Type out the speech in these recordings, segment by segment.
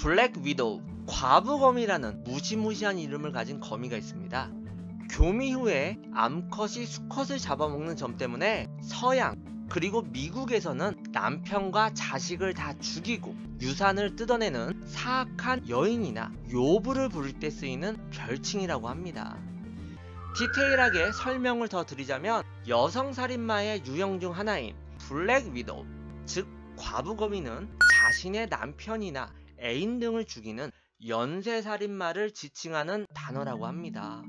블랙 위도우, 과부거미라는 무시무시한 이름을 가진 거미가 있습니다. 교미 후에 암컷이 수컷을 잡아먹는 점 때문에 서양 그리고 미국에서는 남편과 자식을 다 죽이고 유산을 뜯어내는 사악한 여인이나 요부를 부를 때 쓰이는 별칭이라고 합니다. 디테일하게 설명을 더 드리자면 여성살인마의 유형 중 하나인 블랙 위도우, 즉 과부거미는 자신의 남편이나 애인 등을 죽이는 연쇄살인마를 지칭하는 단어라고 합니다.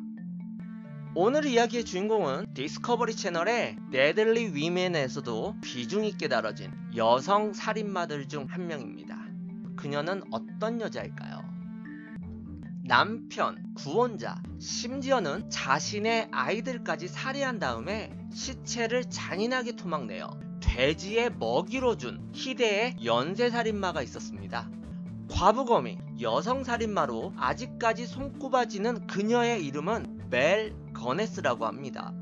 오늘 이야기의 주인공은 디스커버리 채널의 데들리 위맨에서도 비중있게 다뤄진 여성 살인마들 중 한 명입니다. 그녀는 어떤 여자일까요? 남편, 구원자, 심지어는 자신의 아이들까지 살해한 다음에 시체를 잔인하게 토막내어 돼지의 먹이로 준 희대의 연쇄살인마가 있었습니다. 과부거미, 여성살인마로 아직까지 손꼽아지는 그녀의 이름은 멜 거네스라고 합니다.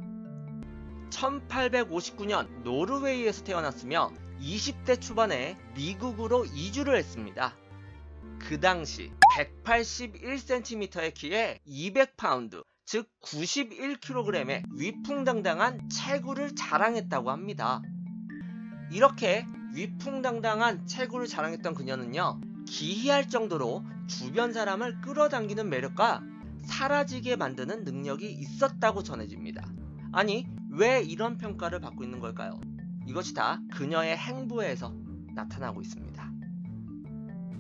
1859년 노르웨이에서 태어났으며 20대 초반에 미국으로 이주를 했습니다. 그 당시 181cm의 키에 200파운드, 즉 91kg의 위풍당당한 체구를 자랑했다고 합니다. 이렇게 위풍당당한 체구를 자랑했던 그녀는요, 기이할 정도로 주변 사람을 끌어당기는 매력과 사라지게 만드는 능력이 있었다고 전해집니다. 아니, 왜 이런 평가를 받고 있는 걸까요? 이것이 다 그녀의 행보에서 나타나고 있습니다.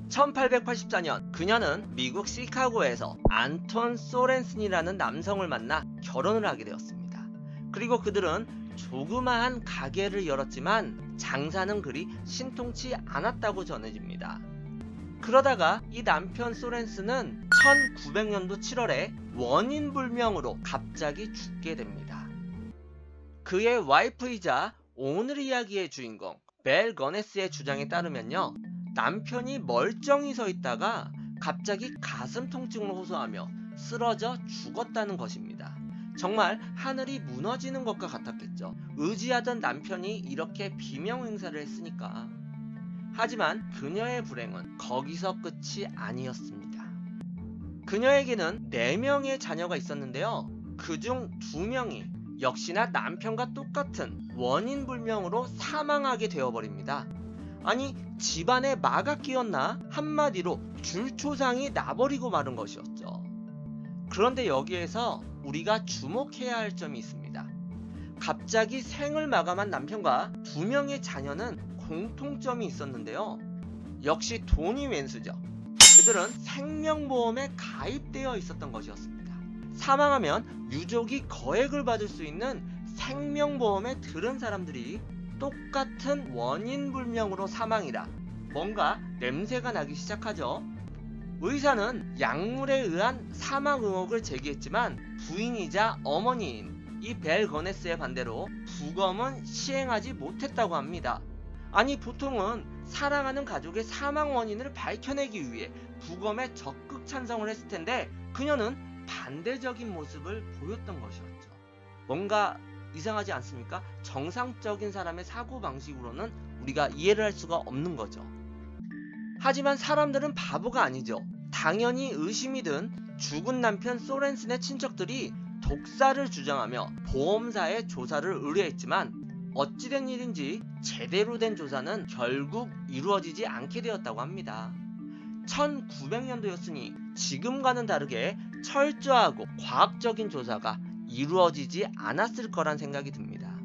1884년 그녀는 미국 시카고에서 안톤 소렌슨이라는 남성을 만나 결혼을 하게 되었습니다. 그리고 그들은 조그마한 가게를 열었지만 장사는 그리 신통치 않았다고 전해집니다. 그러다가 이 남편 소렌슨은 1900년도 7월에 원인불명으로 갑자기 죽게 됩니다. 그의 와이프이자 오늘 이야기의 주인공 멜 거네스의 주장에 따르면요, 남편이 멀쩡히 서 있다가 갑자기 가슴 통증을 호소하며 쓰러져 죽었다는 것입니다. 정말 하늘이 무너지는 것과 같았겠죠. 의지하던 남편이 이렇게 비명 행사를 했으니까. 하지만 그녀의 불행은 거기서 끝이 아니었습니다. 그녀에게는 4명의 자녀가 있었는데요, 그중 2명이 역시나 남편과 똑같은 원인불명으로 사망하게 되어버립니다. 아니, 집안에 마가 끼었나? 한마디로 줄초상이 나버리고 마른 것이었죠. 그런데 여기에서 우리가 주목해야 할 점이 있습니다. 갑자기 생을 마감한 남편과 2명의 자녀는 공통점이 있었는데요, 역시 돈이 왼수죠. 그들은 생명보험에 가입되어 있었던 것이었습니다. 사망하면 유족이 거액을 받을 수 있는 생명보험에 들은 사람들이 똑같은 원인불명으로 사망이라 뭔가 냄새가 나기 시작하죠. 의사는 약물에 의한 사망 의혹을 제기했지만 부인이자 어머니인 이 벨 거네스의 반대로 부검은 시행하지 못했다고 합니다. 아니, 보통은 사랑하는 가족의 사망 원인을 밝혀내기 위해 부검에 적극 찬성을 했을 텐데 그녀는 반대적인 모습을 보였던 것이었죠. 뭔가 이상하지 않습니까? 정상적인 사람의 사고방식으로는 우리가 이해를 할 수가 없는 거죠. 하지만 사람들은 바보가 아니죠. 당연히 의심이 든 죽은 남편 소렌슨의 친척들이 독사를 주장하며 보험사에 조사를 의뢰했지만 어찌된 일인지 제대로 된 조사는 결국 이루어지지 않게 되었다고 합니다. 1900년도였으니 지금과는 다르게 철저하고 과학적인 조사가 이루어지지 않았을 거란 생각이 듭니다.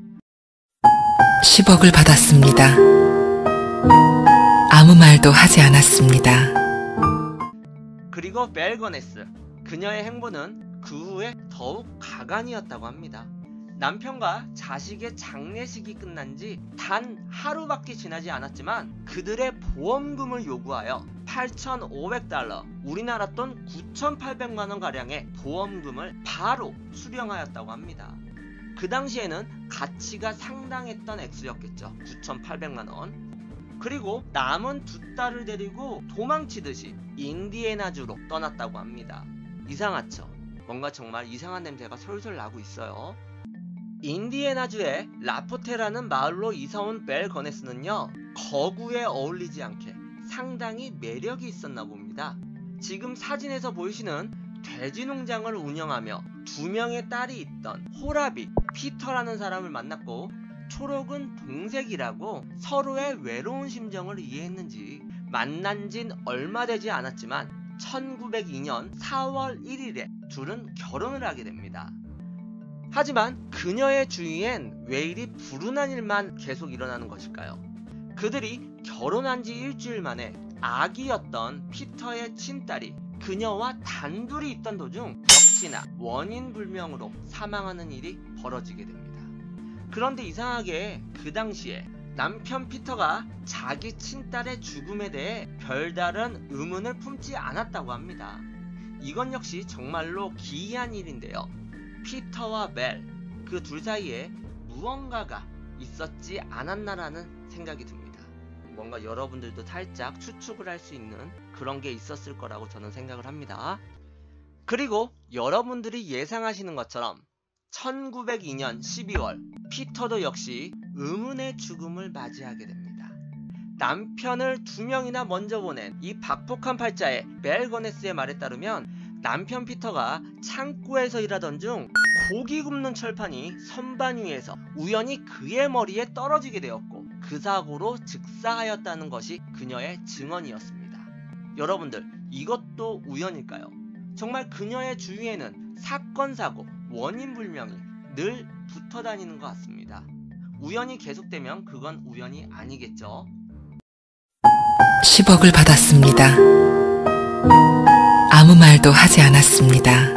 10억을 받았습니다. 아무 말도 하지 않았습니다. 그리고 벨 거네스, 그녀의 행보는 그 후에 더욱 가관이었다고 합니다. 남편과 자식의 장례식이 끝난 지 단 하루밖에 지나지 않았지만 그들의 보험금을 요구하여 8,500달러, 우리나라 돈 9,800만원 가량의 보험금을 바로 수령하였다고 합니다. 그 당시에는 가치가 상당했던 액수였겠죠. 9,800만원. 그리고 남은 2딸을 데리고 도망치듯이 인디애나주로 떠났다고 합니다. 이상하죠? 뭔가 정말 이상한 냄새가 솔솔 나고 있어요. 인디애나주의 라포테라는 마을로 이사온 벨 거네스는요, 거구에 어울리지 않게 상당히 매력이 있었나 봅니다. 겁니다. 지금 사진에서 보이시는 돼지 농장을 운영하며 2명의 딸이 있던 호라비 피터라는 사람을 만났고, 초록은 동색이라고 서로의 외로운 심정을 이해했는지 만난 진 얼마 되지 않았지만 1902년 4월 1일에 둘은 결혼을 하게 됩니다. 하지만 그녀의 주위엔 왜 이리 불운한 일만 계속 일어나는 것일까요? 그들이 결혼한 지 일주일 만에 아기였던 피터의 친딸이 그녀와 단둘이 있던 도중 역시나 원인 불명으로 사망하는 일이 벌어지게 됩니다. 그런데 이상하게 그 당시에 남편 피터가 자기 친딸의 죽음에 대해 별다른 의문을 품지 않았다고 합니다. 이건 역시 정말로 기이한 일인데요. 피터와 멜, 그 둘 사이에 무언가가 있었지 않았나라는 생각이 듭니다. 뭔가 여러분들도 살짝 추측을 할 수 있는 그런 게 있었을 거라고 저는 생각을 합니다. 그리고 여러분들이 예상하시는 것처럼 1902년 12월 피터도 역시 의문의 죽음을 맞이하게 됩니다. 남편을 2명이나 먼저 보낸 이 박복한 팔자의 멜 거네스의 말에 따르면 남편 피터가 창고에서 일하던 중 고기 굽는 철판이 선반 위에서 우연히 그의 머리에 떨어지게 되었고, 그 사고로 즉사하였다는 것이 그녀의 증언이었습니다. 여러분들, 이것도 우연일까요? 정말 그녀의 주위에는 사건, 사고, 원인 불명이 늘 붙어 다니는 것 같습니다. 우연이 계속되면 그건 우연이 아니겠죠. 10억을 받았습니다. 아무 말도 하지 않았습니다.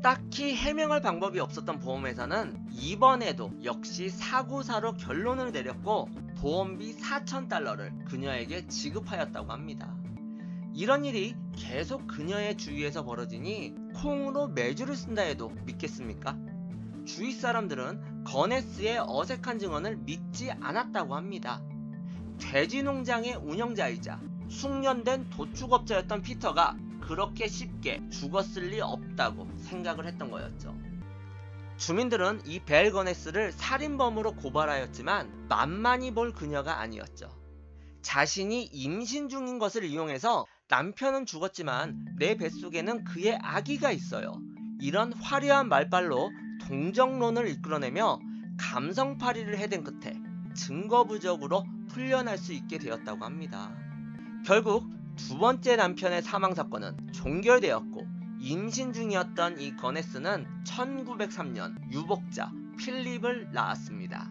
딱히 해명할 방법이 없었던 보험회사는 이번에도 역시 사고사로 결론을 내렸고 보험비 4,000달러를 그녀에게 지급하였다고 합니다. 이런 일이 계속 그녀의 주위에서 벌어지니 콩으로 매주를 쓴다 해도 믿겠습니까? 주위 사람들은 거네스의 어색한 증언을 믿지 않았다고 합니다. 돼지 농장의 운영자이자 숙련된 도축업자였던 피터가 그렇게 쉽게 죽었을 리 없다고 생각을 했던 거였죠. 주민들은 이 벨 거네스를 살인범으로 고발하였지만 만만히 볼 그녀가 아니었죠. 자신이 임신 중인 것을 이용해서 남편은 죽었지만 내 뱃속에는 그의 아기가 있어요. 이런 화려한 말발로 동정론을 이끌어내며 감성팔이를 해댄 끝에 증거 부족으로 풀려날 수 있게 되었다고 합니다. 결국 두 번째 남편의 사망 사건은 종결되었고, 임신 중이었던 이 거네스는 1903년 유복자 필립을 낳았습니다.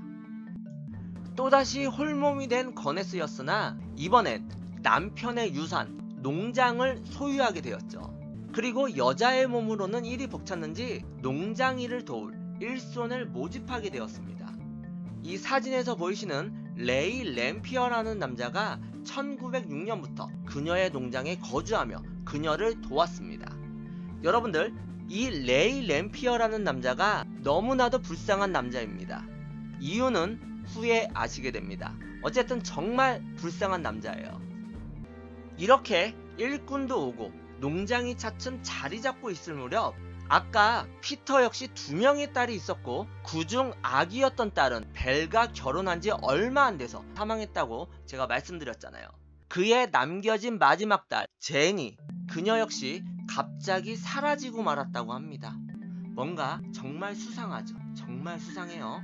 또다시 홀몸이 된 거네스였으나 이번엔 남편의 유산, 농장을 소유하게 되었죠. 그리고 여자의 몸으로는 일이 벅찼는지 농장 일을 도울 일손을 모집하게 되었습니다. 이 사진에서 보이시는 레이 램피어라는 남자가 1906년부터 그녀의 농장에 거주하며 그녀를 도왔습니다. 여러분들, 이 레이 램피어라는 남자가 너무나도 불쌍한 남자입니다. 이유는 후에 아시게 됩니다. 어쨌든 정말 불쌍한 남자예요. 이렇게 일꾼도 오고 농장이 차츰 자리 잡고 있을 무렵, 아까 피터 역시 2명의 딸이 있었고 그중 아기였던 딸은 벨과 결혼한 지 얼마 안 돼서 사망했다고 제가 말씀드렸잖아요. 그의 남겨진 마지막 딸 제니, 그녀 역시 갑자기 사라지고 말았다고 합니다. 뭔가 정말 수상하죠. 정말 수상해요.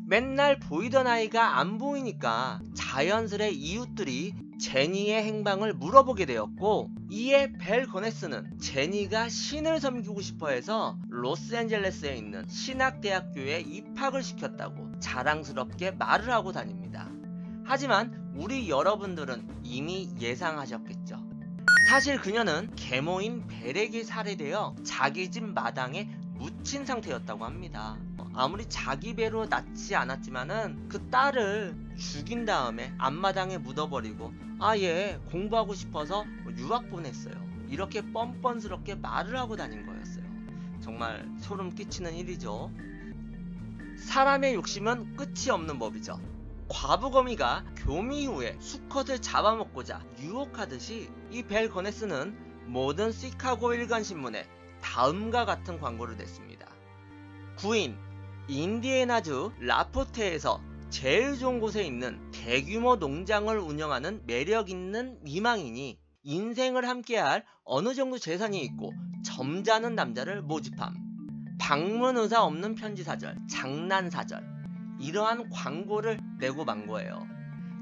맨날 보이던 아이가 안 보이니까 자연스레 이웃들이 제니의 행방을 물어보게 되었고, 이에 벨 거네스는 제니가 신을 섬기고 싶어해서 로스앤젤레스에 있는 신학대학교에 입학을 시켰다고 자랑스럽게 말을 하고 다닙니다. 하지만 우리 여러분들은 이미 예상하셨겠죠. 사실 그녀는 계모인 벨에게 살해되어 자기 집 마당에 묻힌 상태였다고 합니다. 아무리 자기 배로 낳지 않았지만은 그 딸을 죽인 다음에 앞마당에 묻어버리고 아예 공부하고 싶어서 유학 보냈어요. 이렇게 뻔뻔스럽게 말을 하고 다닌 거였어요. 정말 소름 끼치는 일이죠. 사람의 욕심은 끝이 없는 법이죠. 과부거미가 교미 후에 수컷을 잡아먹고자 유혹하듯이 이 벨 거네스는 모든 시카고 일간신문에 다음과 같은 광고를 냈습니다. 구인 인디애나주 라포테에서 제일 좋은 곳에 있는 대규모 농장을 운영하는 매력있는 미망인이 인생을 함께할 어느 정도 재산이 있고 점잖은 남자를 모집함. 방문 의사 없는 편지사절, 장난사절, 이러한 광고를 내고 만 거예요.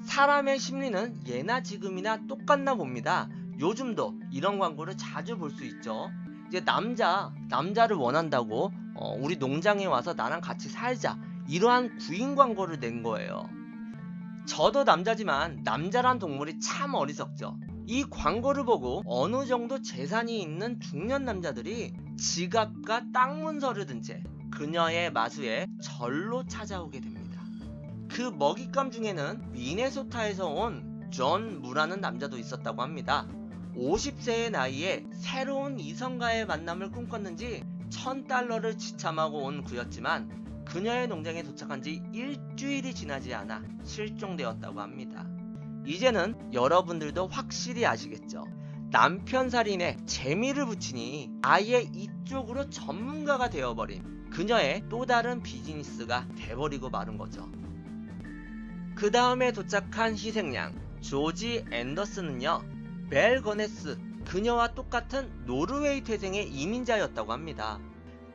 사람의 심리는 예나 지금이나 똑같나 봅니다. 요즘도 이런 광고를 자주 볼 수 있죠. 이제 남자를 원한다고 우리 농장에 와서 나랑 같이 살자, 이러한 구인 광고를 낸 거예요. 저도 남자지만 남자란 동물이 참 어리석죠. 이 광고를 보고 어느 정도 재산이 있는 중년 남자들이 지갑과 땅 문서를 든 채 그녀의 마수에 절로 찾아오게 됩니다. 그 먹잇감 중에는 미네소타에서 온 존 무라는 남자도 있었다고 합니다. 50세의 나이에 새로운 이성과의 만남을 꿈꿨는지 $1000를 지참하고 온 그였지만 그녀의 농장에 도착한 지 일주일이 지나지 않아 실종되었다고 합니다. 이제는 여러분들도 확실히 아시겠죠? 남편 살인에 재미를 붙이니 아예 이쪽으로 전문가가 되어버린 그녀의 또 다른 비즈니스가 돼버리고 마른 거죠. 그 다음에 도착한 희생양 조지 앤더슨은요, 벨 거네스, 그녀와 똑같은 노르웨이 태생의 이민자였다고 합니다.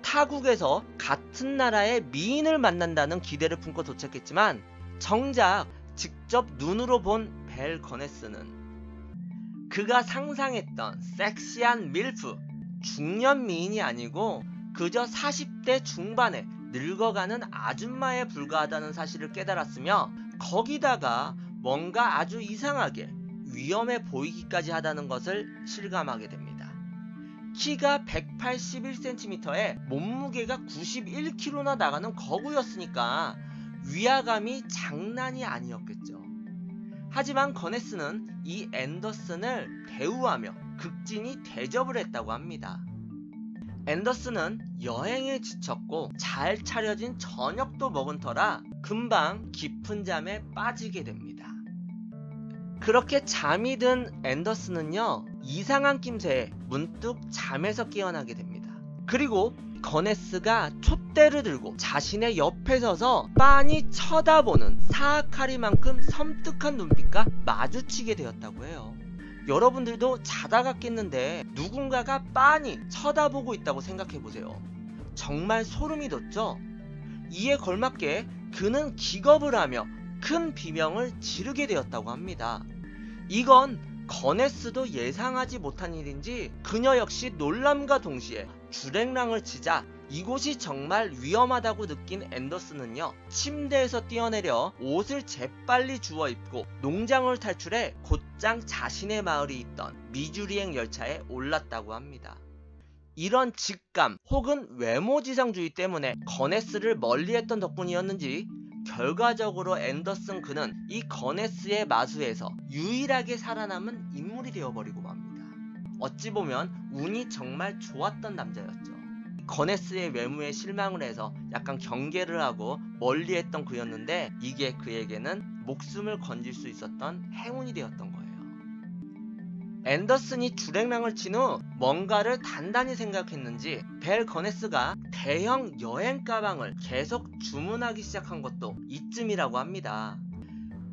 타국에서 같은 나라의 미인을 만난다는 기대를 품고 도착했지만 정작 직접 눈으로 본 벨 거네스는 그가 상상했던 섹시한 밀프, 중년 미인이 아니고 그저 40대 중반에 늙어가는 아줌마에 불과하다는 사실을 깨달았으며, 거기다가 뭔가 아주 이상하게 위험해 보이기까지 하다는 것을 실감하게 됩니다. 키가 181cm에 몸무게가 91kg나 나가는 거구였으니까 위화감이 장난이 아니었겠죠. 하지만 거네스는 이 앤더슨을 대우하며 극진히 대접을 했다고 합니다. 앤더슨은 여행에 지쳤고 잘 차려진 저녁도 먹은 터라 금방 깊은 잠에 빠지게 됩니다. 그렇게 잠이 든 앤더슨은요, 이상한 낌새에 문득 잠에서 깨어나게 됩니다. 그리고 거네스가 촛대를 들고 자신의 옆에 서서 빤히 쳐다보는 사악하리만큼 섬뜩한 눈빛과 마주치게 되었다고 해요. 여러분들도 자다가 깼는데 누군가가 빤히 쳐다보고 있다고 생각해보세요. 정말 소름이 돋죠? 이에 걸맞게 그는 기겁을 하며 큰 비명을 지르게 되었다고 합니다. 이건 거네스도 예상하지 못한 일인지 그녀 역시 놀람과 동시에 주랭랑을 치자 이곳이 정말 위험하다고 느낀 앤더슨은요, 침대에서 뛰어내려 옷을 재빨리 주워 입고 농장을 탈출해 곧장 자신의 마을이 있던 미주리행 열차에 올랐다고 합니다. 이런 직감 혹은 외모지상주의 때문에 거네스를 멀리했던 덕분이었는지 결과적으로 앤더슨 그는 이 거네스의 마수에서 유일하게 살아남은 인물이 되어버리고 맙니다. 어찌 보면 운이 정말 좋았던 남자였죠. 거네스의 외모에 실망을 해서 약간 경계를 하고 멀리했던 그였는데 이게 그에게는 목숨을 건질 수 있었던 행운이 되었던 거예요. 앤더슨이 주랭랑을 친 후 뭔가를 단단히 생각했는지 벨 거네스가 대형 여행 가방을 계속 주문하기 시작한 것도 이쯤이라고 합니다.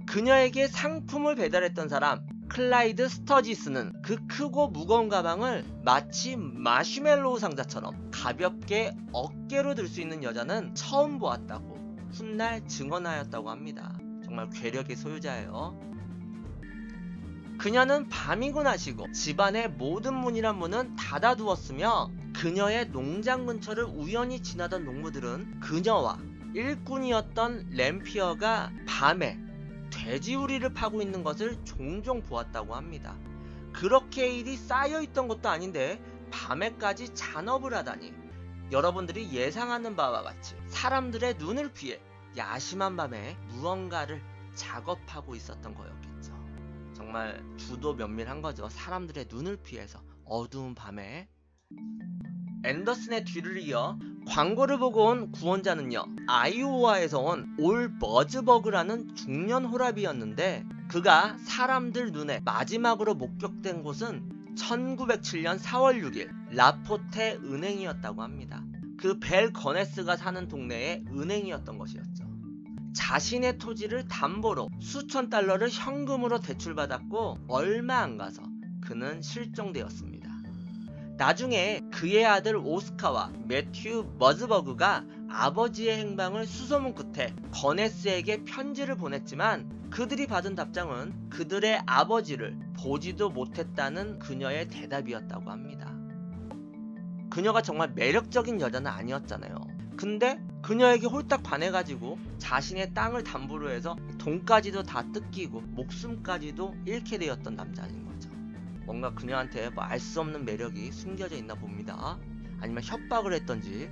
그녀에게 상품을 배달했던 사람 클라이드 스터지스는 그 크고 무거운 가방을 마치 마시멜로우 상자처럼 가볍게 어깨로 들 수 있는 여자는 처음 보았다고 훗날 증언하였다고 합니다. 정말 괴력의 소유자예요. 그녀는 밤이고 낮이고 집안의 모든 문이란 문은 닫아두었으며 그녀의 농장 근처를 우연히 지나던 농부들은 그녀와 일꾼이었던 램피어가 밤에 돼지우리를 파고 있는 것을 종종 보았다고 합니다. 그렇게 일이 쌓여있던 것도 아닌데 밤에까지 잔업을 하다니, 여러분들이 예상하는 바와 같이 사람들의 눈을 피해 야심한 밤에 무언가를 작업하고 있었던 거였겠죠. 정말 주도 면밀한 거죠. 사람들의 눈을 피해서 어두운 밤에. 앤더슨의 뒤를 이어 광고를 보고 온 구원자는요, 아이오와에서 온 올 버즈버그라는 중년 호랍이었는데 그가 사람들 눈에 마지막으로 목격된 곳은 1907년 4월 6일 라포테 은행이었다고 합니다. 그 벨 거네스가 사는 동네의 은행이었던 것이었죠. 자신의 토지를 담보로 수천 달러를 현금으로 대출받았고 얼마 안 가서 그는 실종되었습니다. 나중에 그의 아들 오스카와 매튜 머즈버그가 아버지의 행방을 수소문 끝에 거네스에게 편지를 보냈지만 그들이 받은 답장은 그들의 아버지를 보지도 못했다는 그녀의 대답이었다고 합니다. 그녀가 정말 매력적인 여자는 아니었잖아요. 근데 그녀에게 홀딱 반해가지고 자신의 땅을 담보로 해서 돈까지도 다 뜯기고 목숨까지도 잃게 되었던 남자인 거죠. 뭔가 그녀한테 뭐 알 수 없는 매력이 숨겨져 있나 봅니다. 아니면 협박을 했던지.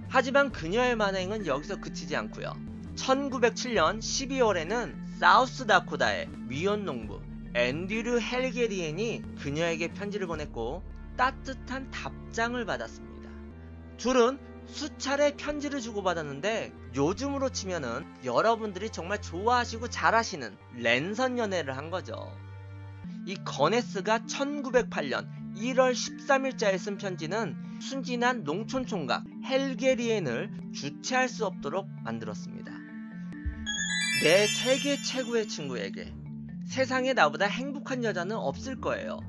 하지만 그녀의 만행은 여기서 그치지 않고요. 1907년 12월에는 사우스다코다의 미혼농부 앤드류 헬게리엔이 그녀에게 편지를 보냈고 따뜻한 답장을 받았습니다. 둘은 수차례 편지를 주고받았는데 요즘으로 치면은 여러분들이 정말 좋아하시고 잘하시는 랜선 연애를 한 거죠. 이 거네스가 1908년 1월 13일자에 쓴 편지는 순진한 농촌총각 헬게리엔을 주체할 수 없도록 만들었습니다. 내 세계 최고의 친구에게 세상에 나보다 행복한 여자는 없을 거예요.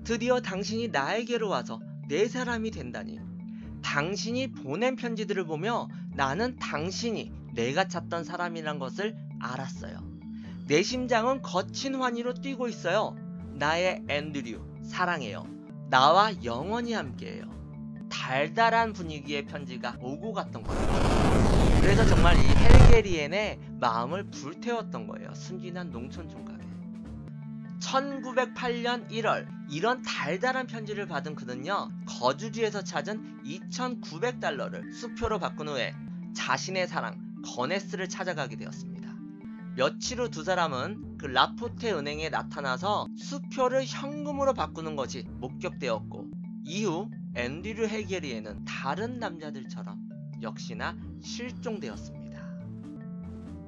드디어 당신이 나에게로 와서 내 사람이 된다니. 당신이 보낸 편지들을 보며 나는 당신이 내가 찾던 사람이란 것을 알았어요. 내 심장은 거친 환희로 뛰고 있어요. 나의 앤드류, 사랑해요. 나와 영원히 함께해요. 달달한 분위기의 편지가 오고 갔던 거예요. 그래서 정말 이 헬게리엔의 마음을 불태웠던 거예요. 순진한 농촌총각에. 1908년 1월 이런 달달한 편지를 받은 그는요, 거주지에서 찾은 2,900달러를 수표로 바꾼 후에 자신의 사랑 거네스를 찾아가게 되었습니다. 며칠 후 두 사람은 그 라포테 은행에 나타나서 수표를 현금으로 바꾸는 것이 목격되었고, 이후 앤드류 헬게리엔은 다른 남자들처럼 역시나 실종되었습니다.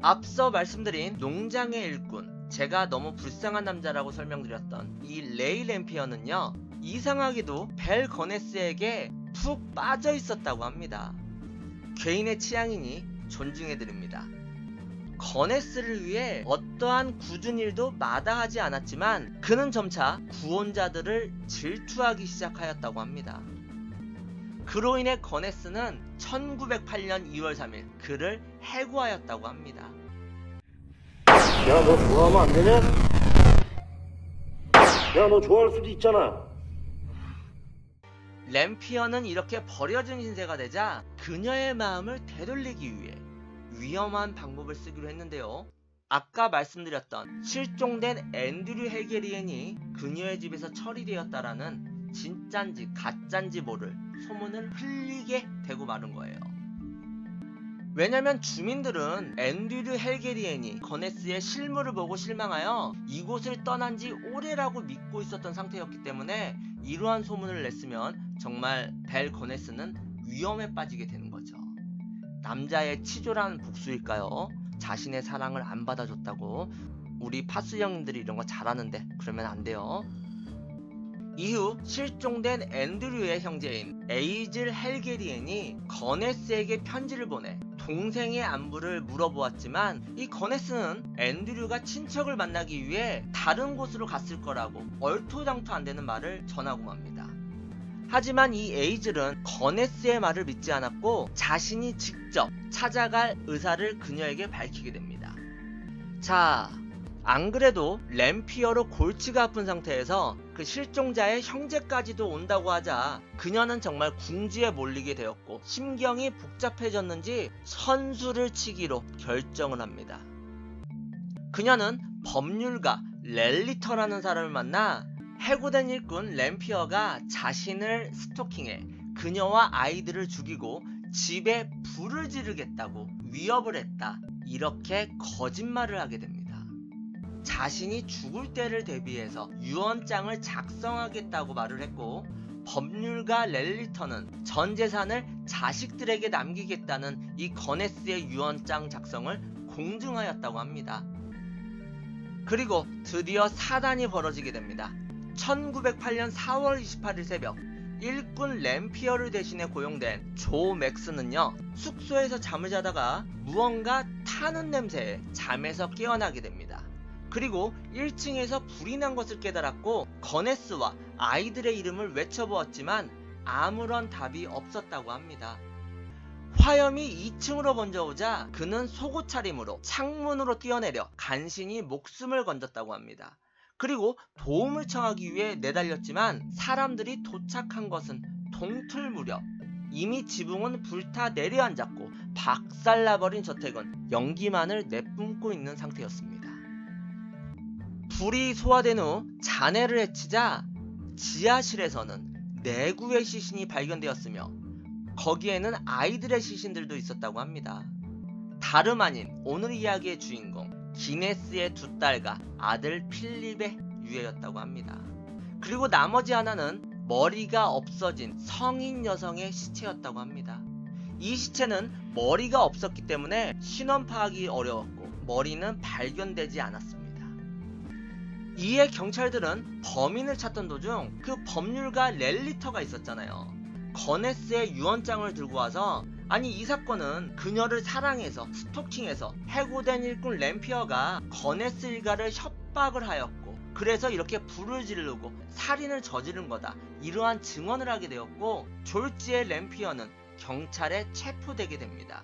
앞서 말씀드린 농장의 일꾼, 제가 너무 불쌍한 남자라고 설명드렸던 이 레이 램피어는요, 이상하게도 벨 거네스에게 푹 빠져 있었다고 합니다. 개인의 취향이니 존중해드립니다. 거네스를 위해 어떠한 굳은 일도 마다하지 않았지만 그는 점차 구원자들을 질투하기 시작하였다고 합니다. 그로 인해 거네스는 1908년 2월 3일 그를 해고하였다고 합니다. 야, 너 좋아하면 안 되냐? 야, 너 좋아할 수도 있잖아. 램피어는 이렇게 버려진 신세가 되자 그녀의 마음을 되돌리기 위해 위험한 방법을 쓰기로 했는데요. 아까 말씀드렸던 실종된 앤드류 헬게리엔이 그녀의 집에서 처리되었다라는 진짠지 가짠지 모를 소문을 흘리게 되고 마는 거예요. 왜냐면 주민들은 앤드류 헬게리엔이 거네스의 실물을 보고 실망하여 이곳을 떠난 지 오래라고 믿고 있었던 상태였기 때문에 이러한 소문을 냈으면 정말 벨 거네스는 위험에 빠지게 되는 거죠. 남자의 치졸한 복수일까요? 자신의 사랑을 안 받아줬다고. 우리 파수 형님들이 이런 거 잘하는데 그러면 안 돼요. 이후 실종된 앤드류의 형제인 에이즐 헬게리엔이 거네스에게 편지를 보내 동생의 안부를 물어보았지만 이 거네스는 앤드류가 친척을 만나기 위해 다른 곳으로 갔을 거라고 얼토당토 안 되는 말을 전하고 맙니다. 하지만 이 에이즐은 거네스의 말을 믿지 않았고 자신이 직접 찾아갈 의사를 그녀에게 밝히게 됩니다. 자, 안 그래도 램피어로 골치가 아픈 상태에서 그 실종자의 형제까지도 온다고 하자 그녀는 정말 궁지에 몰리게 되었고 심경이 복잡해졌는지 선수를 치기로 결정을 합니다. 그녀는 법률가 렐리터라는 사람을 만나 해고된 일꾼 램피어가 자신을 스토킹해 그녀와 아이들을 죽이고 집에 불을 지르겠다고 위협을 했다, 이렇게 거짓말을 하게 됩니다. 자신이 죽을 때를 대비해서 유언장을 작성하겠다고 말을 했고 법률가 렐리터는 전 재산을 자식들에게 남기겠다는 이 거네스의 유언장 작성을 공증하였다고 합니다. 그리고 드디어 사단이 벌어지게 됩니다. 1908년 4월 28일 새벽 일꾼 램피어를 대신해 고용된 조 맥스는요, 숙소에서 잠을 자다가 무언가 타는 냄새에 잠에서 깨어나게 됩니다. 그리고 1층에서 불이 난 것을 깨달았고 거네스와 아이들의 이름을 외쳐보았지만 아무런 답이 없었다고 합니다. 화염이 2층으로 번져오자 그는 속옷 차림으로 창문으로 뛰어내려 간신히 목숨을 건졌다고 합니다. 그리고 도움을 청하기 위해 내달렸지만 사람들이 도착한 것은 동틀 무렵. 이미 지붕은 불타 내려앉았고 박살나버린 저택은 연기만을 내뿜고 있는 상태였습니다. 불이 소화된 후 잔해를 해치자 지하실에서는 내구의 시신이 발견되었으며 거기에는 아이들의 시신들도 있었다고 합니다. 다름 아닌 오늘 이야기의 주인공 기네스의 두 딸과 아들 필립의 유해였다고 합니다. 그리고 나머지 하나는 머리가 없어진 성인 여성의 시체였다고 합니다. 이 시체는 머리가 없었기 때문에 신원 파악이 어려웠고 머리는 발견되지 않았습니다. 이에 경찰들은 범인을 찾던 도중 그 법률가 렐리터가 있었잖아요. 거네스의 유언장을 들고 와서 아니 이 사건은 그녀를 사랑해서 스토킹해서 해고된 일꾼 램피어가 거네스 일가를 협박을 하였고 그래서 이렇게 불을 지르고 살인을 저지른 거다, 이러한 증언을 하게 되었고 졸지에 램피어는 경찰에 체포되게 됩니다.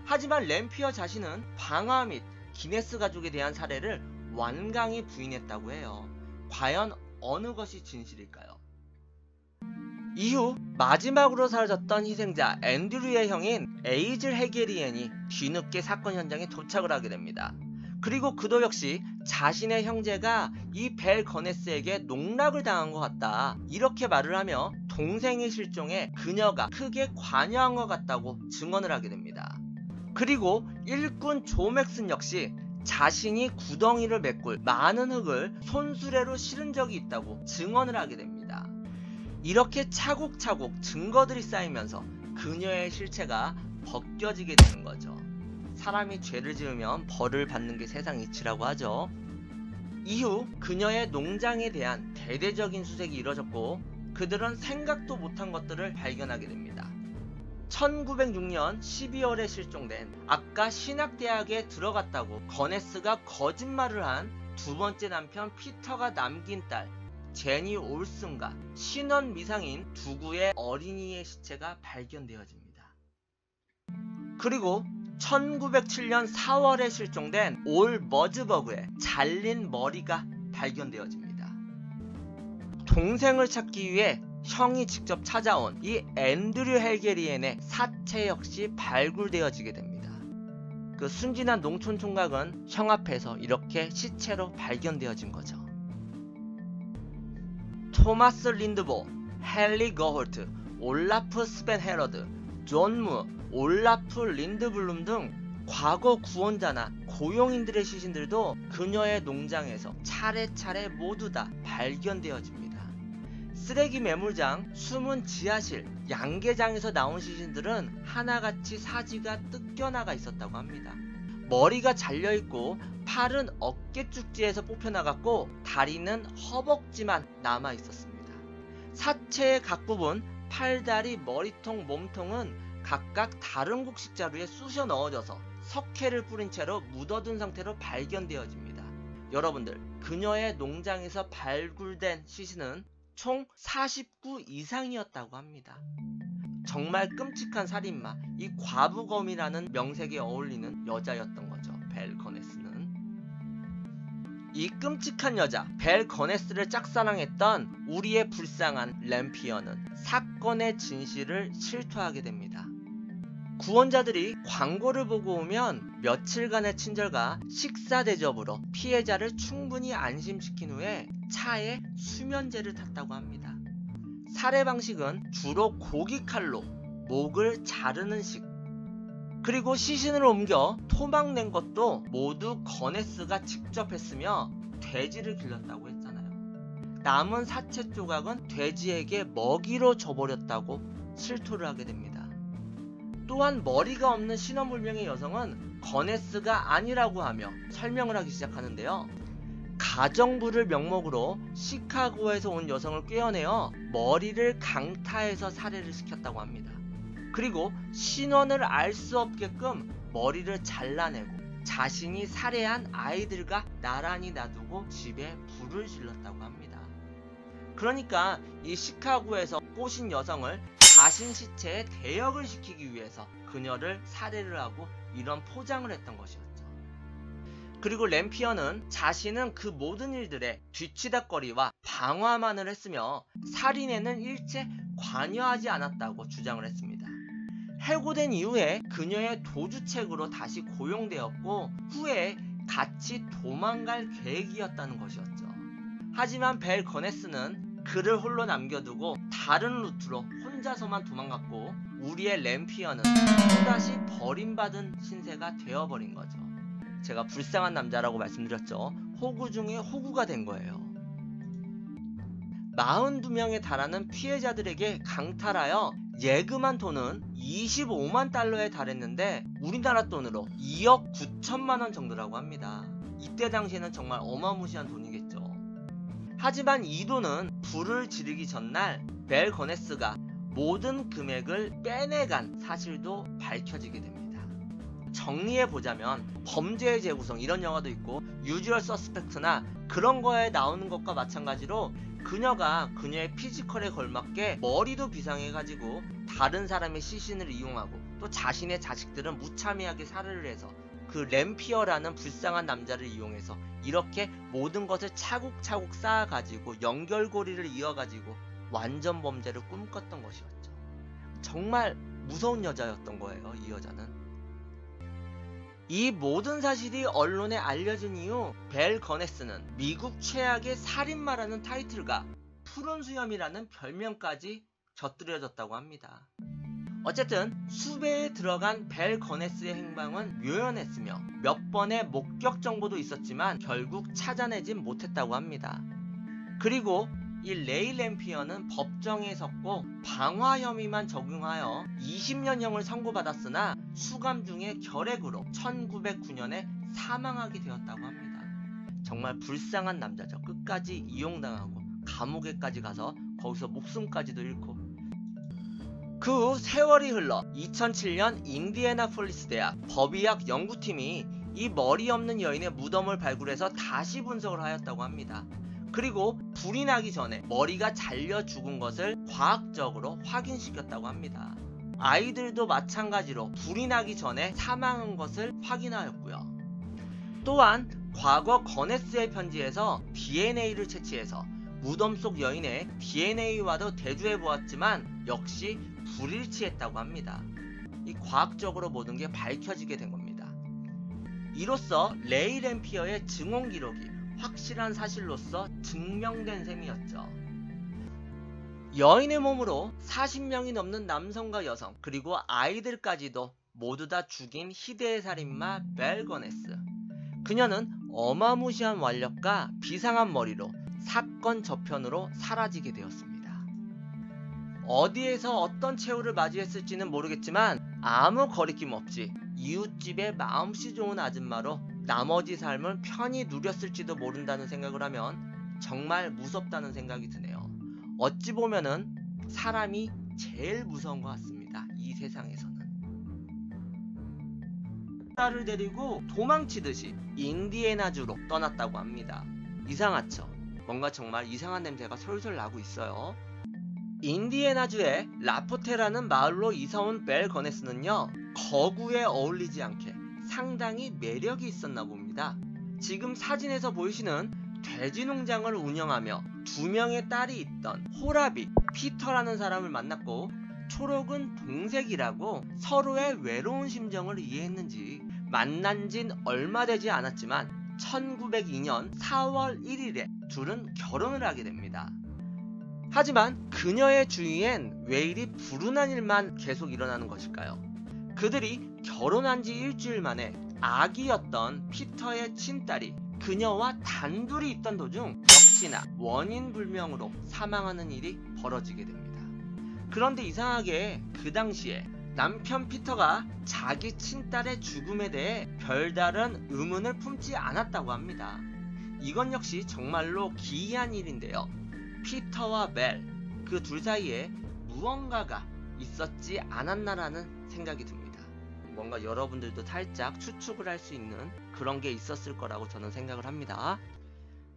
하지만 램피어 자신은 방화 및 기네스 가족에 대한 사례를 완강히 부인했다고 해요. 과연 어느 것이 진실일까요? 이후 마지막으로 사라졌던 희생자 앤드류의 형인 에이즐 헤게리엔이 뒤늦게 사건 현장에 도착을 하게 됩니다. 그리고 그도 역시 자신의 형제가 이 벨 거네스에게 농락을 당한 것 같다, 이렇게 말을 하며 동생의 실종에 그녀가 크게 관여한 것 같다고 증언을 하게 됩니다. 그리고 일꾼 조 맥슨 역시 자신이 구덩이를 메꿀 많은 흙을 손수레로 실은 적이 있다고 증언을 하게 됩니다. 이렇게 차곡차곡 증거들이 쌓이면서 그녀의 실체가 벗겨지게 되는 거죠. 사람이 죄를 지으면 벌을 받는 게 세상 이치라고 하죠. 이후 그녀의 농장에 대한 대대적인 수색이 이뤄졌고 그들은 생각도 못한 것들을 발견하게 됩니다. 1906년 12월에 실종된 아까 신학대학에 들어갔다고 거네스가 거짓말을 한 두 번째 남편 피터가 남긴 딸 제니 올슨과 신원 미상인 두구의 어린이의 시체가 발견되어집니다. 그리고 1907년 4월에 실종된 올 머즈버그의 잘린 머리가 발견되어집니다. 동생을 찾기 위해 형이 직접 찾아온 이 앤드류 헬게리엔의 사체 역시 발굴되어지게 됩니다. 그 순진한 농촌 총각은 형 앞에서 이렇게 시체로 발견되어진 거죠. 토마스 린드보, 헨리 거홀트, 올라프 스벤 헤러드, 존 무, 올라프 린드블룸 등 과거 구원자나 고용인들의 시신들도 그녀의 농장에서 차례차례 모두 다 발견되어집니다. 쓰레기 매물장, 숨은 지하실, 양계장에서 나온 시신들은 하나같이 사지가 뜯겨나가 있었다고 합니다. 머리가 잘려있고 팔은 어깨 쭉지에서 뽑혀나갔고 다리는 허벅지만 남아있었습니다. 사체의 각 부분, 팔다리, 머리통, 몸통은 각각 다른 곡식 자루에 쑤셔 넣어져서 석회를 뿌린 채로 묻어둔 상태로 발견되어집니다. 여러분들, 그녀의 농장에서 발굴된 시신은 총 49 이상이었다고 합니다. 정말 끔찍한 살인마, 이 과부검이라는 명색에 어울리는 여자였던 거죠. 벨 거네스는. 이 끔찍한 여자 벨 거네스를 짝사랑했던 우리의 불쌍한 램피어는 사건의 진실을 실토하게 됩니다. 구원자들이 광고를 보고 오면 며칠간의 친절과 식사 대접으로 피해자를 충분히 안심시킨 후에 차에 수면제를 탔다고 합니다. 살해 방식은 주로 고기칼로 목을 자르는 식, 그리고 시신을 옮겨 토막 낸 것도 모두 거네스가 직접 했으며 돼지를 길렀다고 했잖아요. 남은 사체 조각은 돼지에게 먹이로 줘버렸다고 실토를 하게 됩니다. 또한 머리가 없는 신원불명의 여성은 거네스가 아니라고 하며 설명을 하기 시작하는데요. 가정부를 명목으로 시카고에서 온 여성을 꿰어내어 머리를 강타해서 살해를 시켰다고 합니다. 그리고 신원을 알 수 없게끔 머리를 잘라내고 자신이 살해한 아이들과 나란히 놔두고 집에 불을 질렀다고 합니다. 그러니까 이 시카고에서 꼬신 여성을 자신 시체에 대역을 시키기 위해서 그녀를 살해를 하고 이런 포장을 했던 것이었죠. 그리고 램피어는 자신은 그 모든 일들에 뒤치다꺼리와 방화만을 했으며 살인에는 일체 관여하지 않았다고 주장을 했습니다. 해고된 이후에 그녀의 도주책으로 다시 고용되었고 후에 같이 도망갈 계획이었다는 것이었죠. 하지만 벨 거네스는 그를 홀로 남겨두고 다른 루트로 혼자서만 도망갔고 우리의 램피어는 또다시 버림받은 신세가 되어버린 거죠. 제가 불쌍한 남자라고 말씀드렸죠. 호구 중에 호구가 된 거예요. 42명에 달하는 피해자들에게 강탈하여 예금한 돈은 25만 달러에 달했는데 우리나라 돈으로 2억 9천만 원 정도라고 합니다. 이때 당시에는 정말 어마무시한 돈이겠죠. 하지만 이 돈은 불을 지르기 전날 벨 거네스가 모든 금액을 빼내간 사실도 밝혀지게 됩니다. 정리해보자면 범죄의 재구성 이런 영화도 있고 유주얼 서스펙트나 그런 거에 나오는 것과 마찬가지로 그녀가 그녀의 피지컬에 걸맞게 머리도 비상해가지고 다른 사람의 시신을 이용하고 또 자신의 자식들은 무참하게 살해를 해서 그 램피어라는 불쌍한 남자를 이용해서 이렇게 모든 것을 차곡차곡 쌓아가지고 연결고리를 이어가지고 완전 범죄를 꿈꿨던 것이었죠. 정말 무서운 여자였던 거예요, 이 여자는. 이 모든 사실이 언론에 알려진 이후 벨 거네스는 미국 최악의 살인마라는 타이틀과 푸른 수염이라는 별명까지 곁들여졌다고 합니다. 어쨌든 수배에 들어간 벨 거네스의 행방은 묘연했으며 몇 번의 목격 정보도 있었지만 결국 찾아내진 못했다고 합니다. 그리고 이 레이 램피어는 법정에 섰고 방화 혐의만 적용하여 20년형을 선고받았으나 수감 중에 결핵으로 1909년에 사망하게 되었다고 합니다. 정말 불쌍한 남자죠. 끝까지 이용당하고 감옥에까지 가서 거기서 목숨까지도 잃고. 그 후 세월이 흘러 2007년 인디애나폴리스 대학 법의학 연구팀이 이 머리 없는 여인의 무덤을 발굴해서 다시 분석을 하였다고 합니다. 그리고 불이 나기 전에 머리가 잘려 죽은 것을 과학적으로 확인시켰다고 합니다. 아이들도 마찬가지로 불이 나기 전에 사망한 것을 확인하였고요. 또한 과거 거네스의 편지에서 DNA를 채취해서 무덤 속 여인의 DNA와도 대조해 보았지만 역시 불일치했다고 합니다. 이 과학적으로 모든 게 밝혀지게 된 겁니다. 이로써 레이 램피어의 증언 기록이 확실한 사실로서 증명된 셈이었죠. 여인의 몸으로 40명이 넘는 남성과 여성 그리고 아이들까지도 모두 다 죽인 희대의 살인마 벨 거네스. 그녀는 어마무시한 완력과 비상한 머리로 사건 저편으로 사라지게 되었습니다. 어디에서 어떤 최후를 맞이했을지는 모르겠지만 아무 거리낌 없이 이웃집의 마음씨 좋은 아줌마로 나머지 삶을 편히 누렸을지도 모른다는 생각을 하면 정말 무섭다는 생각이 드네요. 어찌 보면은 사람이 제일 무서운 것 같습니다. 이 세상에서는. 딸을 데리고 도망치듯이 인디애나주로 떠났다고 합니다. 이상하죠? 뭔가 정말 이상한 냄새가 솔솔 나고 있어요. 인디애나주의 라포테라는 마을로 이사온 벨 거네스는요, 거구에 어울리지 않게 상당히 매력이 있었나 봅니다. 지금 사진에서 보이시는 돼지 농장을 운영하며 2명의 딸이 있던 호라비 피터라는 사람을 만났고 초록은 동색이라고 서로의 외로운 심정을 이해했는지 만난 진 얼마 되지 않았지만 1902년 4월 1일에 둘은 결혼을 하게 됩니다. 하지만 그녀의 주위엔 왜 이리 불운한 일만 계속 일어나는 것일까요? 그들이 결혼한 지 일주일 만에 아기였던 피터의 친딸이 그녀와 단둘이 있던 도중 역시나 원인 불명으로 사망하는 일이 벌어지게 됩니다. 그런데 이상하게 그 당시에 남편 피터가 자기 친딸의 죽음에 대해 별다른 의문을 품지 않았다고 합니다. 이건 역시 정말로 기이한 일인데요. 피터와 멜, 그 둘 사이에 무언가가 있었지 않았나라는 생각이 듭니다. 뭔가 여러분들도 살짝 추측을 할 수 있는 그런 게 있었을 거라고 저는 생각을 합니다.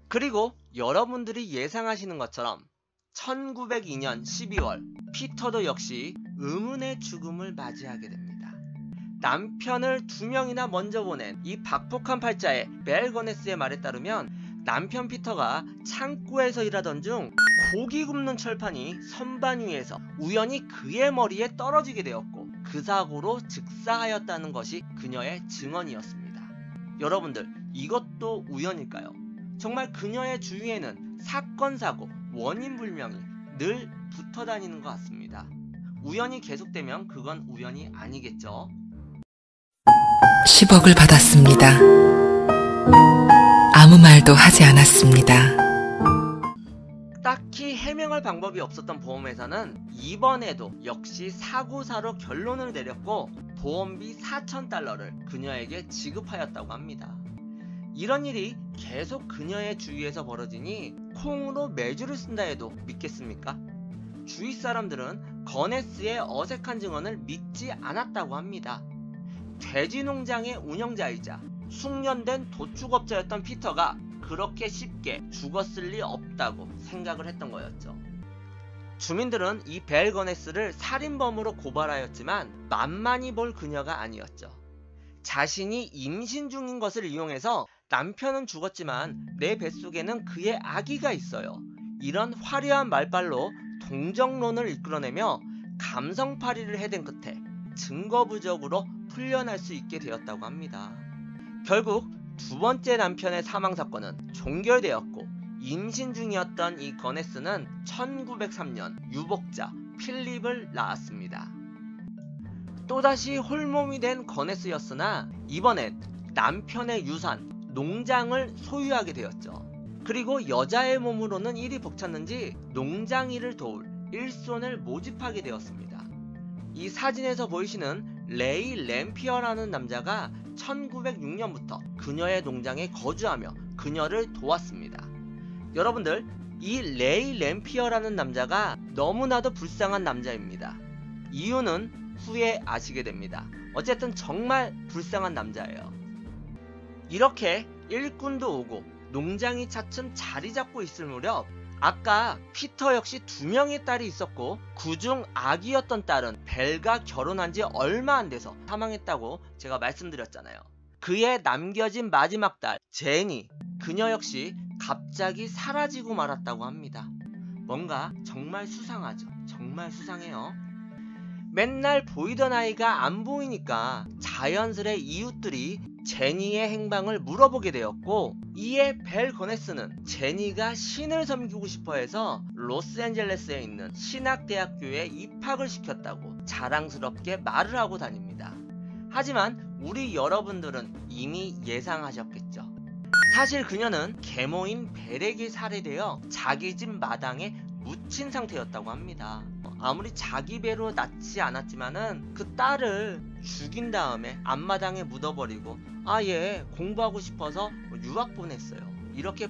그리고 여러분들이 예상하시는 것처럼 1902년 12월 피터도 역시 의문의 죽음을 맞이하게 됩니다. 남편을 2명이나 먼저 보낸 이 박복한 팔자의 멜 거네스의 말에 따르면 남편 피터가 창고에서 일하던 중 고기 굽는 철판이 선반 위에서 우연히 그의 머리에 떨어지게 되었고 그 사고로 즉사하였다는 것이 그녀의 증언이었습니다. 여러분들, 이것도 우연일까요? 정말 그녀의 주위에는 사건, 사고, 원인 불명이 늘 붙어 다니는 것 같습니다. 우연이 계속되면 그건 우연이 아니겠죠? 10억을 받았습니다. 아무 말도 하지 않았습니다. 딱히 해명할 방법이 없었던 보험회사는 이번에도 역시 사고사로 결론을 내렸고 보험비 4,000달러를 그녀에게 지급하였다고 합니다. 이런 일이 계속 그녀의 주위에서 벌어지니 콩으로 매주를 쓴다 해도 믿겠습니까? 주위 사람들은 거네스의 어색한 증언을 믿지 않았다고 합니다. 돼지 농장의 운영자이자 숙련된 도축업자였던 피터가 그렇게 쉽게 죽었을 리 없다고 생각을 했던 거였죠. 주민들은 이 벨 거네스를 살인범으로 고발하였지만 만만히 볼 그녀가 아니었죠. 자신이 임신 중인 것을 이용해서 남편은 죽었지만 내 뱃속에는 그의 아기가 있어요. 이런 화려한 말발로 동정론을 이끌어내며 감성팔이를 해댄 끝에 증거 부족으로 풀려날 수 있게 되었다고 합니다. 결국 두 번째 남편의 사망 사건은 종결되었고 임신 중이었던 이 거네스는 1903년 유복자 필립을 낳았습니다. 또다시 홀몸이 된 거네스였으나 이번엔 남편의 유산, 농장을 소유하게 되었죠. 그리고 여자의 몸으로는 일이 벅찼는지 농장 일을 도울 일손을 모집하게 되었습니다. 이 사진에서 보이시는 레이 램피어라는 남자가 1906년부터 그녀의 농장에 거주하며 그녀를 도왔습니다. 여러분들, 이 레이 램피어라는 남자가 너무나도 불쌍한 남자입니다. 이유는 후에 아시게 됩니다. 어쨌든 정말 불쌍한 남자예요. 이렇게 일꾼도 오고 농장이 차츰 자리 잡고 있을 무렵 아까 피터 역시 2명의 딸이 있었고 그중 아기였던 딸은 벨과 결혼한 지 얼마 안 돼서 사망했다고 제가 말씀드렸잖아요. 그의 남겨진 마지막 딸 제니, 그녀 역시 갑자기 사라지고 말았다고 합니다. 뭔가 정말 수상하죠. 정말 수상해요. 맨날 보이던 아이가 안 보이니까 자연스레 이웃들이 제니의 행방을 물어보게 되었고 이에 벨 거네스는 제니가 신을 섬기고 싶어해서 로스앤젤레스에 있는 신학대학교에 입학을 시켰다고 자랑스럽게 말을 하고 다닙니다. 하지만 우리 여러분들은 이미 예상하셨겠죠. 사실 그녀는 계모인 벨에게 살해되어 자기 집 마당에 묻힌 상태였다고 합니다. 아무리 자기 배로 낳지 않았지만은 그 딸을 죽인 다음에 앞마당에 묻어버리고 아예 공부하고 싶어서 유학 보냈어요. 이렇게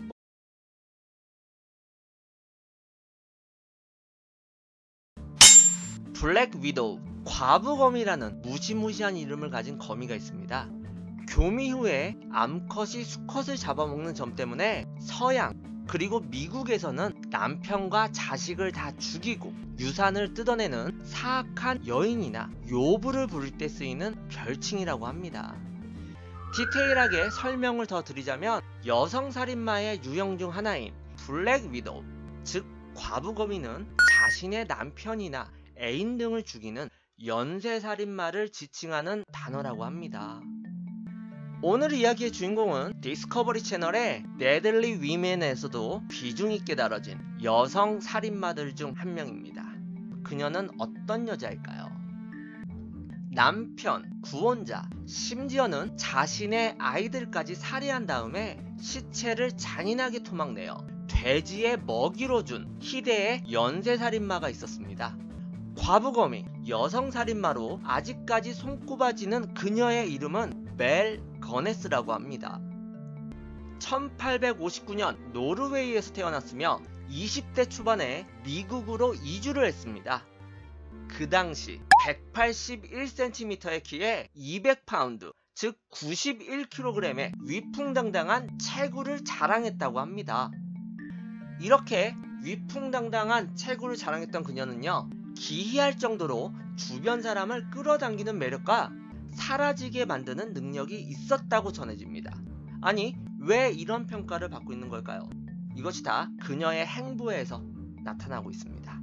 블랙 위도우, 과부검이라는 무시무시한 이름을 가진 거미가 있습니다. 교미 후에 암컷이 수컷을 잡아먹는 점 때문에 서양 그리고 미국에서는 남편과 자식을 다 죽이고 유산을 뜯어내는 사악한 여인이나 요부를 부를 때 쓰이는 별칭이라고 합니다. 디테일하게 설명을 더 드리자면 여성살인마의 유형 중 하나인 블랙 위도우, 즉 과부거미는 자신의 남편이나 애인 등을 죽이는 연쇄살인마를 지칭하는 단어라고 합니다. 오늘 이야기의 주인공은 디스커버리 채널의 데들리 위맨에서도 비중있게 다뤄진 여성 살인마들 중 한 명입니다. 그녀는 어떤 여자일까요? 남편, 구원자, 심지어는 자신의 아이들까지 살해한 다음에 시체를 잔인하게 토막내어 돼지의 먹이로 준 희대의 연쇄살인마가 있었습니다. 과부검이 여성살인마로 아직까지 손꼽아지는 그녀의 이름은 멜 거네스라고 합니다. 1859년 노르웨이에서 태어났으며 20대 초반에 미국으로 이주를 했습니다. 그 당시 181cm의 키에 200파운드, 즉 91kg의 위풍당당한 체구를 자랑했다고 합니다. 이렇게 위풍당당한 체구를 자랑했던 그녀는요, 기이할 정도로 주변 사람을 끌어당기는 매력과 사라지게 만드는 능력이 있었다고 전해집니다. 아니, 왜 이런 평가를 받고 있는 걸까요? 이것이 다 그녀의 행보에서 나타나고 있습니다.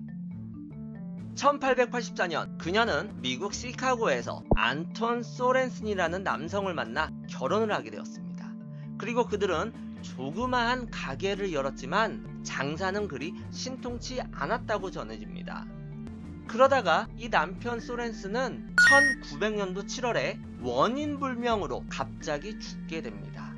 1884년 그녀는 미국 시카고에서 안톤 소렌슨이라는 남성을 만나 결혼을 하게 되었습니다. 그리고 그들은 조그마한 가게를 열었지만 장사는 그리 신통치 않았다고 전해집니다. 그러다가 이 남편 소렌슨은 1900년도 7월에 원인불명으로 갑자기 죽게 됩니다.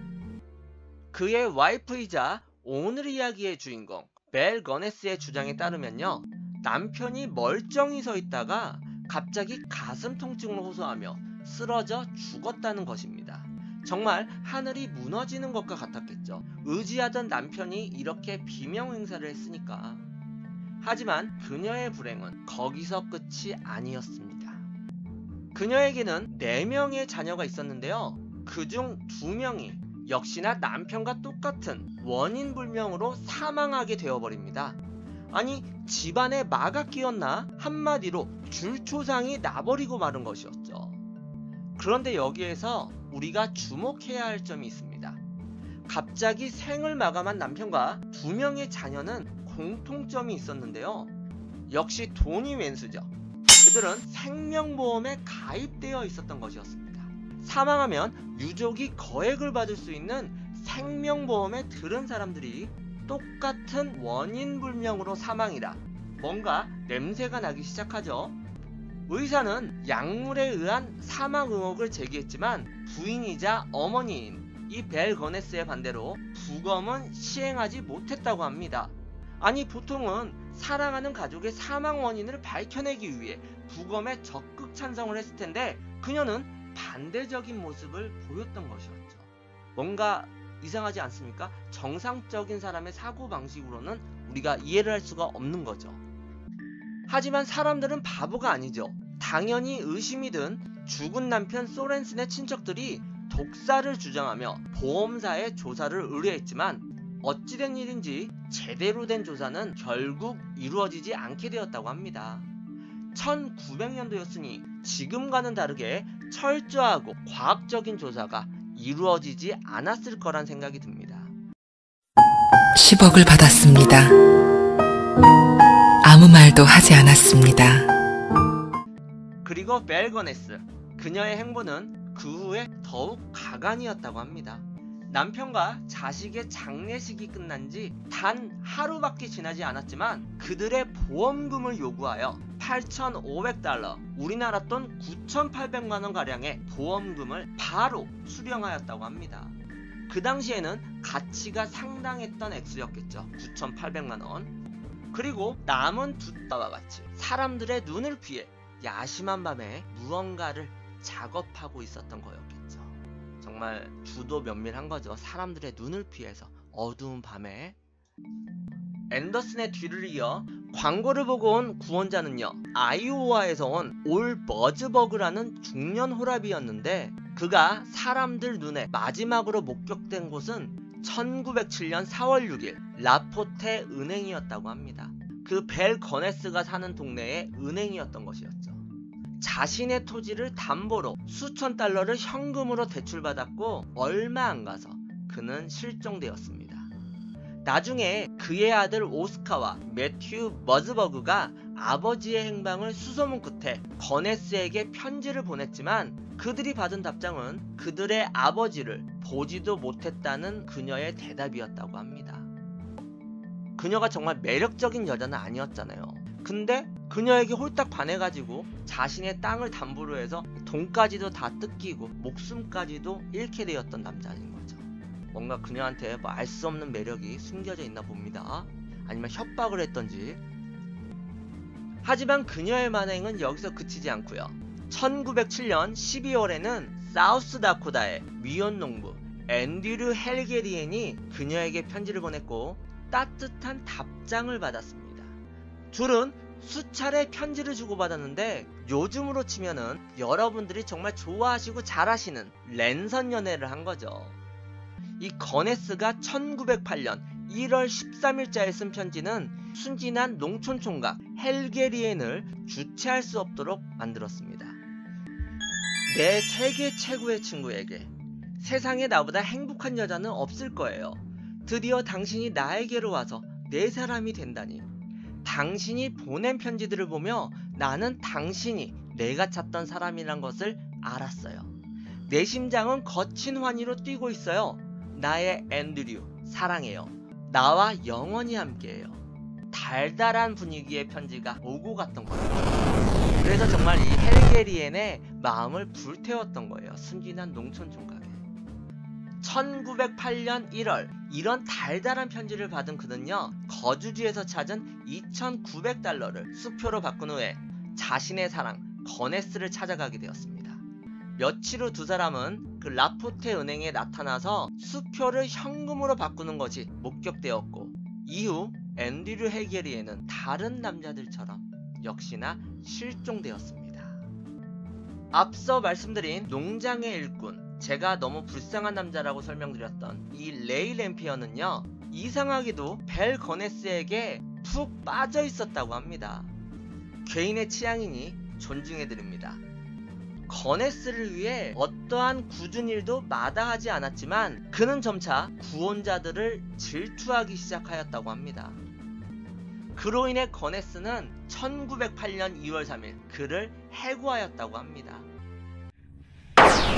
그의 와이프이자 오늘 이야기의 주인공 벨 거네스의 주장에 따르면요, 남편이 멀쩡히 서 있다가 갑자기 가슴 통증을 호소하며 쓰러져 죽었다는 것입니다. 정말 하늘이 무너지는 것과 같았겠죠. 의지하던 남편이 이렇게 비명 행사를 했으니까. 하지만 그녀의 불행은 거기서 끝이 아니었습니다. 그녀에게는 4명의 자녀가 있었는데요, 그중 2명이 역시나 남편과 똑같은 원인불명으로 사망하게 되어버립니다. 아니, 집안에 마가 끼었나? 한마디로 줄초상이 나버리고 마른 것이었죠. 그런데 여기에서 우리가 주목해야 할 점이 있습니다. 갑자기 생을 마감한 남편과 2명의 자녀는 공통점이 있었는데요, 역시 돈이 왼수죠. 그들은 생명보험에 가입되어 있었던 것이었습니다. 사망하면 유족이 거액을 받을 수 있는 생명보험에 들은 사람들이 똑같은 원인불명으로 사망이라 뭔가 냄새가 나기 시작하죠. 의사는 약물에 의한 사망 의혹을 제기했지만 부인이자 어머니인 이 벨 거네스의 반대로 부검은 시행하지 못했다고 합니다. 아니, 보통은 사랑하는 가족의 사망 원인을 밝혀내기 위해 부검에 적극 찬성을 했을 텐데 그녀는 반대적인 모습을 보였던 것이었죠. 뭔가 이상하지 않습니까? 정상적인 사람의 사고방식으로는 우리가 이해를 할 수가 없는 거죠. 하지만 사람들은 바보가 아니죠. 당연히 의심이 든 죽은 남편 소렌슨의 친척들이 독사를 주장하며 보험사에 조사를 의뢰했지만 어찌된 일인지 제대로 된 조사는 결국 이루어지지 않게 되었다고 합니다. 1900년도였으니 지금과는 다르게 철저하고 과학적인 조사가 이루어지지 않았을 거란 생각이 듭니다. 10억을 받았습니다. 아무 말도 하지 않았습니다. 그리고 벨 거네스, 그녀의 행보는 그 후에 더욱 가관이었다고 합니다. 남편과 자식의 장례식이 끝난 지 단 하루밖에 지나지 않았지만 그들의 보험금을 요구하여 8,500달러, 우리나라 돈 9,800만원 가량의 보험금을 바로 수령하였다고 합니다. 그 당시에는 가치가 상당했던 액수였겠죠. 9,800만원. 그리고 남은 숫자와 같이 사람들의 눈을 피해 야심한 밤에 무언가를 작업하고 있었던 거였겠죠. 정말 주도 면밀한 거죠. 사람들의 눈을 피해서 어두운 밤에. 앤더슨의 뒤를 이어 광고를 보고 온 구원자는요, 아이오와에서 온 올 버즈버그라는 중년 호랍이었는데 그가 사람들 눈에 마지막으로 목격된 곳은 1907년 4월 6일 라포테 은행이었다고 합니다. 그 벨 거네스가 사는 동네의 은행이었던 것이었죠. 자신의 토지를 담보로 수천 달러를 현금으로 대출받았고 얼마 안 가서 그는 실종되었습니다. 나중에 그의 아들 오스카와 매튜 버즈버그가 아버지의 행방을 수소문 끝에 거네스에게 편지를 보냈지만 그들이 받은 답장은 그들의 아버지를 보지도 못했다는 그녀의 대답이었다고 합니다. 그녀가 정말 매력적인 여자는 아니었잖아요. 근데 그녀에게 홀딱 반해가지고 자신의 땅을 담보로 해서 돈까지도 다 뜯기고 목숨까지도 잃게 되었던 남자인 거죠. 뭔가 그녀한테 뭐 알 수 없는 매력이 숨겨져 있나 봅니다. 아니면 협박을 했던지. 하지만 그녀의 만행은 여기서 그치지 않고요. 1907년 12월에는 사우스다코다의 미혼농부 앤드류 헬게리엔이 그녀에게 편지를 보냈고 따뜻한 답장을 받았습니다. 둘은 수차례 편지를 주고받았는데 요즘으로 치면은 여러분들이 정말 좋아하시고 잘하시는 랜선 연애를 한 거죠. 이 거네스가 1908년 1월 13일자에 쓴 편지는 순진한 농촌 총각 헬게리엔을 주체할 수 없도록 만들었습니다. 내 세계 최고의 친구에게, 세상에 나보다 행복한 여자는 없을 거예요. 드디어 당신이 나에게로 와서 내 사람이 된다니. 당신이 보낸 편지들을 보며 나는 당신이 내가 찾던 사람이란 것을 알았어요. 내 심장은 거친 환희로 뛰고 있어요. 나의 앤드류, 사랑해요. 나와 영원히 함께해요. 달달한 분위기의 편지가 오고 갔던 거예요. 그래서 정말 이 헬게리엔의 마음을 불태웠던 거예요. 순진한 농촌 총각에. 1908년 1월 이런 달달한 편지를 받은 그는요, 거주지에서 찾은 $2,900를 수표로 바꾼 후에 자신의 사랑 거네스를 찾아가게 되었습니다. 며칠 후 두 사람은 그 라포테 은행에 나타나서 수표를 현금으로 바꾸는 것이 목격되었고, 이후 앤드류 헬게리엔은 다른 남자들처럼 역시나 실종되었습니다. 앞서 말씀드린 농장의 일꾼, 제가 너무 불쌍한 남자라고 설명드렸던 이 레이 램피어는요, 이상하게도 벨 거네스에게 푹 빠져 있었다고 합니다. 개인의 취향이니 존중해드립니다. 거네스를 위해 어떠한 굳은 일도 마다하지 않았지만 그는 점차 구원자들을 질투하기 시작하였다고 합니다. 그로 인해 거네스는 1908년 2월 3일 그를 해고하였다고 합니다.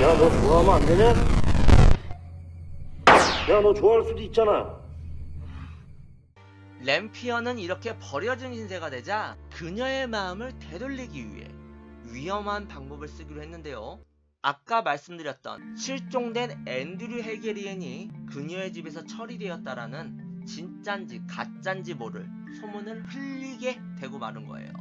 야, 너 좋아하면 안 되냐? 야, 너 좋아할 수도 있잖아. 램피어는 이렇게 버려진 신세가 되자 그녀의 마음을 되돌리기 위해 위험한 방법을 쓰기로 했는데요. 아까 말씀드렸던 실종된 앤드류 헬게리엔이 그녀의 집에서 처리되었다라는 진짠지 가짠지 모를 소문을 흘리게 되고 마는 거예요.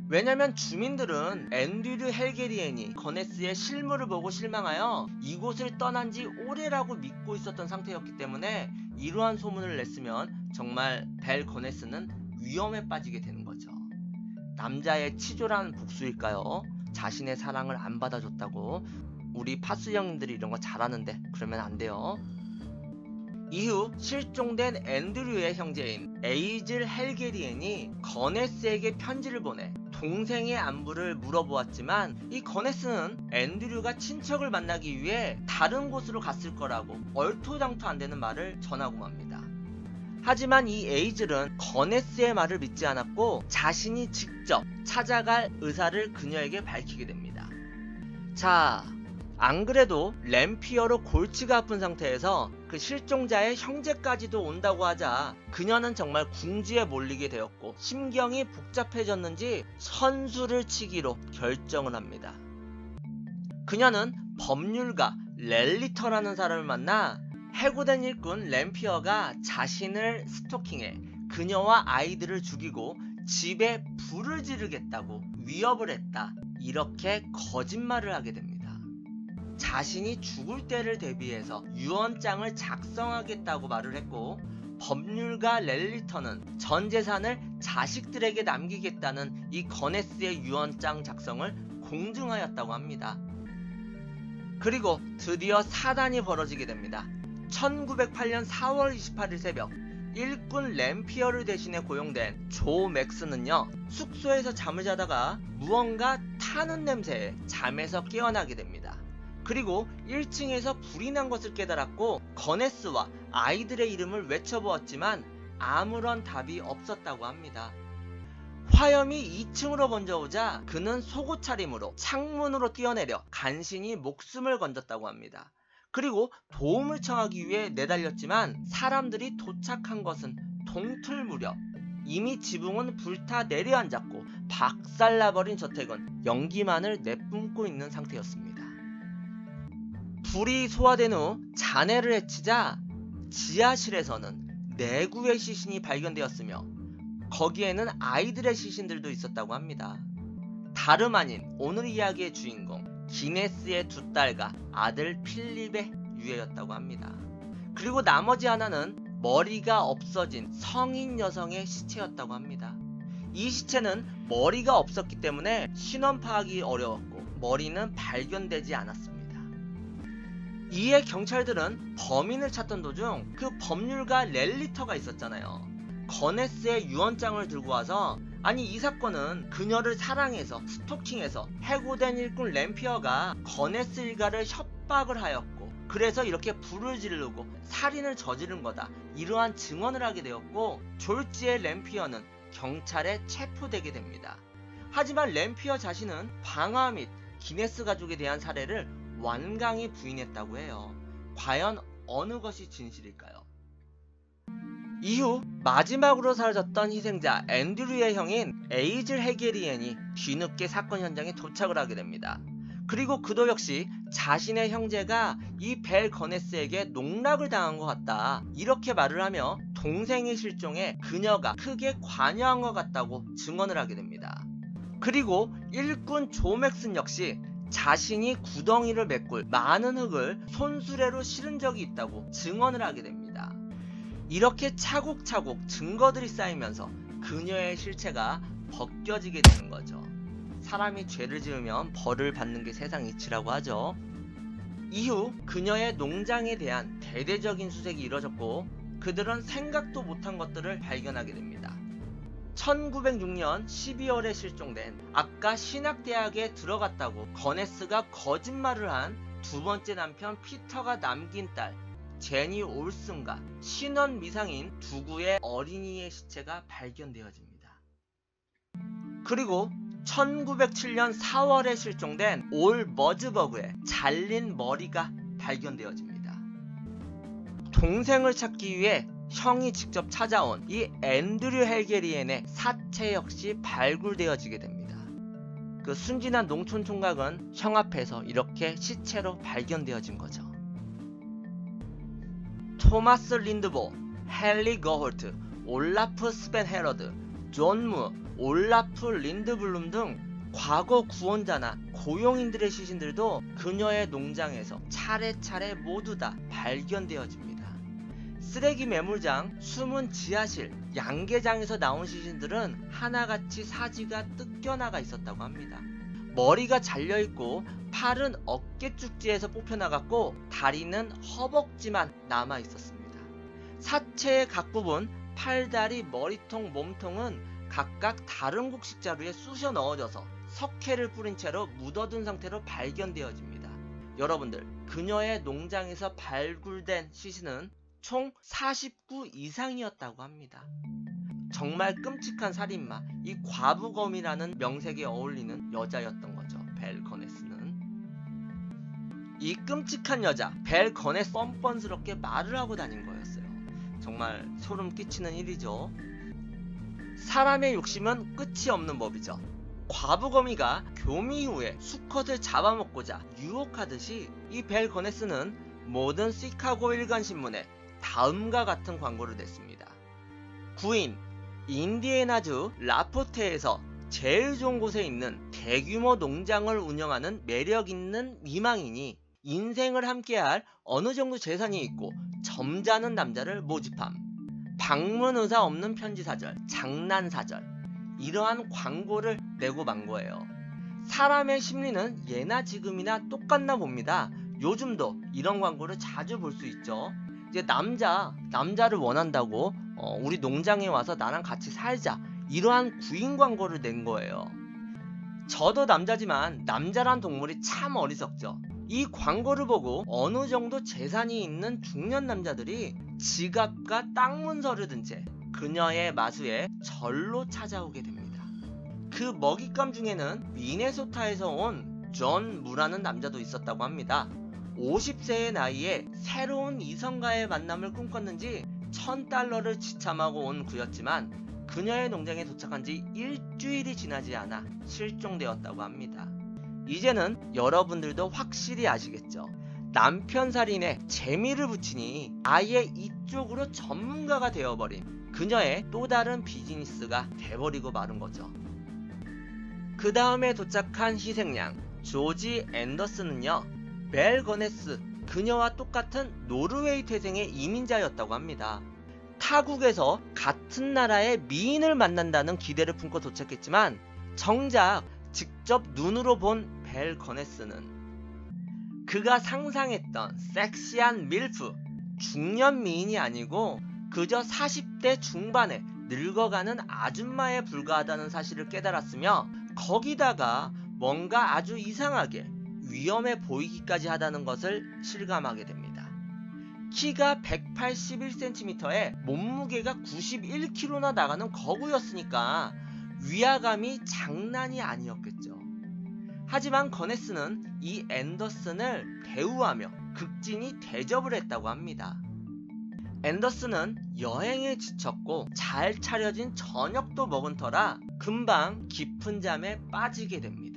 왜냐면 주민들은 앤드류 헬게리엔이 거네스의 실물을 보고 실망하여 이곳을 떠난 지 오래라고 믿고 있었던 상태였기 때문에 이러한 소문을 냈으면 정말 벨 거네스는 위험에 빠지게 되는 거죠. 남자의 치졸한 복수일까요? 자신의 사랑을 안 받아줬다고. 우리 파수 형님들이 이런 거 잘하는데 그러면 안 돼요. 이후 실종된 앤드류의 형제인 에이즐 헬게리엔이 거네스에게 편지를 보내 동생의 안부를 물어보았지만 이 거네스는 앤드류가 친척을 만나기 위해 다른 곳으로 갔을 거라고 얼토당토 안 되는 말을 전하고 맙니다. 하지만 이 에이즐은 거네스의 말을 믿지 않았고 자신이 직접 찾아갈 의사를 그녀에게 밝히게 됩니다. 자, 안 그래도 램피어로 골치가 아픈 상태에서 그 실종자의 형제까지도 온다고 하자 그녀는 정말 궁지에 몰리게 되었고 심경이 복잡해졌는지 선수를 치기로 결정을 합니다. 그녀는 법률가 렐리터라는 사람을 만나 해고된 일꾼 램피어가 자신을 스토킹해 그녀와 아이들을 죽이고 집에 불을 지르겠다고 위협을 했다, 이렇게 거짓말을 하게 됩니다. 자신이 죽을 때를 대비해서 유언장을 작성하겠다고 말을 했고 법률가 렐리터는 전 재산을 자식들에게 남기겠다는 이 거네스의 유언장 작성을 공증하였다고 합니다. 그리고 드디어 사단이 벌어지게 됩니다. 1908년 4월 28일 새벽 일꾼 램피어를 대신해 고용된 조 맥스는요, 숙소에서 잠을 자다가 무언가 타는 냄새에 잠에서 깨어나게 됩니다. 그리고 1층에서 불이 난 것을 깨달았고 거네스와 아이들의 이름을 외쳐보았지만 아무런 답이 없었다고 합니다. 화염이 2층으로 번져오자 그는 속옷 차림으로 창문으로 뛰어내려 간신히 목숨을 건졌다고 합니다. 그리고 도움을 청하기 위해 내달렸지만 사람들이 도착한 것은 동틀 무렵. 이미 지붕은 불타 내려앉았고 박살나버린 저택은 연기만을 내뿜고 있는 상태였습니다. 불이 소화된 후 잔해를 해치자 지하실에서는 내구의 시신이 발견되었으며 거기에는 아이들의 시신들도 있었다고 합니다. 다름 아닌 오늘 이야기의 주인공 기네스의 두 딸과 아들 필립의 유해였다고 합니다. 그리고 나머지 하나는 머리가 없어진 성인 여성의 시체였다고 합니다. 이 시체는 머리가 없었기 때문에 신원 파악이 어려웠고 머리는 발견되지 않았습니다. 이에 경찰들은 범인을 찾던 도중 그 법률가 렐리터가 있었잖아요. 거네스의 유언장을 들고 와서 아니 이 사건은 그녀를 사랑해서 스토킹해서 해고된 일꾼 램피어가 거네스 일가를 협박을 하였고 그래서 이렇게 불을 지르고 살인을 저지른 거다, 이러한 증언을 하게 되었고 졸지에 램피어는 경찰에 체포되게 됩니다. 하지만 램피어 자신은 방화 및 기네스 가족에 대한 사례를 완강히 부인했다고 해요. 과연 어느 것이 진실일까요? 이후 마지막으로 사라졌던 희생자 앤드류의 형인 에이즐 헤게리엔이 뒤늦게 사건 현장에 도착을 하게 됩니다. 그리고 그도 역시 자신의 형제가 이 벨 거네스에게 농락을 당한 것 같다, 이렇게 말을 하며 동생의 실종에 그녀가 크게 관여한 것 같다고 증언을 하게 됩니다. 그리고 일꾼 조 맥슨 역시 자신이 구덩이를 메꿀 많은 흙을 손수레로 실은 적이 있다고 증언을 하게 됩니다. 이렇게 차곡차곡 증거들이 쌓이면서 그녀의 실체가 벗겨지게 되는 거죠. 사람이 죄를 지으면 벌을 받는 게 세상 이치라고 하죠. 이후 그녀의 농장에 대한 대대적인 수색이 이뤄졌고 그들은 생각도 못한 것들을 발견하게 됩니다. 1906년 12월에 실종된 아까 신학대학에 들어갔다고 거네스가 거짓말을 한 두 번째 남편 피터가 남긴 딸 제니 올슨과 신원 미상인 두구의 어린이의 시체가 발견되어집니다. 그리고 1907년 4월에 실종된 올 머즈버그의 잘린 머리가 발견되어집니다. 동생을 찾기 위해 형이 직접 찾아온 이 앤드류 헬게리엔의 사체 역시 발굴되어지게 됩니다. 그 순진한 농촌 총각은 형 앞에서 이렇게 시체로 발견되어진 거죠. 토마스 린드보, 헨리 거홀트, 올라프 스벤 헤러드, 존 무, 올라프 린드블룸 등 과거 구원자나 고용인들의 시신들도 그녀의 농장에서 차례차례 모두 다 발견되어집니다. 쓰레기 매물장, 숨은 지하실, 양계장에서 나온 시신들은 하나같이 사지가 뜯겨나가 있었다고 합니다. 머리가 잘려있고 팔은 어깨 쭉지에서 뽑혀나갔고 다리는 허벅지만 남아있었습니다. 사체의 각 부분, 팔다리, 머리통, 몸통은 각각 다른 곡식 자루에 쑤셔 넣어져서 석회를 뿌린 채로 묻어둔 상태로 발견되어집니다. 여러분들, 그녀의 농장에서 발굴된 시신은 총 49 이상이었다고 합니다. 정말 끔찍한 살인마, 이 과부검이라는 명색에 어울리는 여자였던 거죠. 벨 거네스는. 이 끔찍한 여자 벨 거네스 뻔뻔스럽게 말을 하고 다닌 거였어요. 정말 소름 끼치는 일이죠. 사람의 욕심은 끝이 없는 법이죠. 과부거미가 교미 후에 수컷을 잡아먹고자 유혹하듯이 이 벨 거네스는 모든 시카고 일간신문에 다음과 같은 광고를 냈습니다. 구인, 인디애나주 라포테에서 제일 좋은 곳에 있는 대규모 농장을 운영하는 매력있는 미망인이 인생을 함께할 어느 정도 재산이 있고 점잖은 남자를 모집함. 방문 의사 없는 편지사절, 장난사절, 이러한 광고를 내고 만 거예요. 사람의 심리는 예나 지금이나 똑같나 봅니다. 요즘도 이런 광고를 자주 볼 수 있죠. 이제 남자를 원한다고 우리 농장에 와서 나랑 같이 살자, 이러한 구인 광고를 낸 거예요. 저도 남자지만 남자란 동물이 참 어리석죠. 이 광고를 보고 어느 정도 재산이 있는 중년 남자들이 지갑과 땅 문서를 든 채 그녀의 마수에 절로 찾아오게 됩니다. 그 먹잇감 중에는 미네소타에서 온 존 무라는 남자도 있었다고 합니다. 50세의 나이에 새로운 이성과의 만남을 꿈꿨는지 $1000를 지참하고 온 그였지만 그녀의 농장에 도착한 지 일주일이 지나지 않아 실종되었다고 합니다. 이제는 여러분들도 확실히 아시겠죠? 남편 살인에 재미를 붙이니 아예 이쪽으로 전문가가 되어버린 그녀의 또 다른 비즈니스가 돼버리고 마른 거죠. 그 다음에 도착한 희생양 조지 앤더슨은요, 벨 거네스 그녀와 똑같은 노르웨이 태생의 이민자였다고 합니다. 타국에서 같은 나라의 미인을 만난다는 기대를 품고 도착했지만 정작 직접 눈으로 본 벨 거네스는 그가 상상했던 섹시한 밀프, 중년 미인이 아니고 그저 40대 중반에 늙어가는 아줌마에 불과하다는 사실을 깨달았으며 거기다가 뭔가 아주 이상하게 위험해 보이기까지 하다는 것을 실감하게 됩니다. 키가 181cm에 몸무게가 91kg나 나가는 거구였으니까 위화감이 장난이 아니었겠죠. 하지만 거네스는 이 앤더슨을 대우하며 극진히 대접을 했다고 합니다. 앤더슨은 여행에 지쳤고 잘 차려진 저녁도 먹은 터라 금방 깊은 잠에 빠지게 됩니다.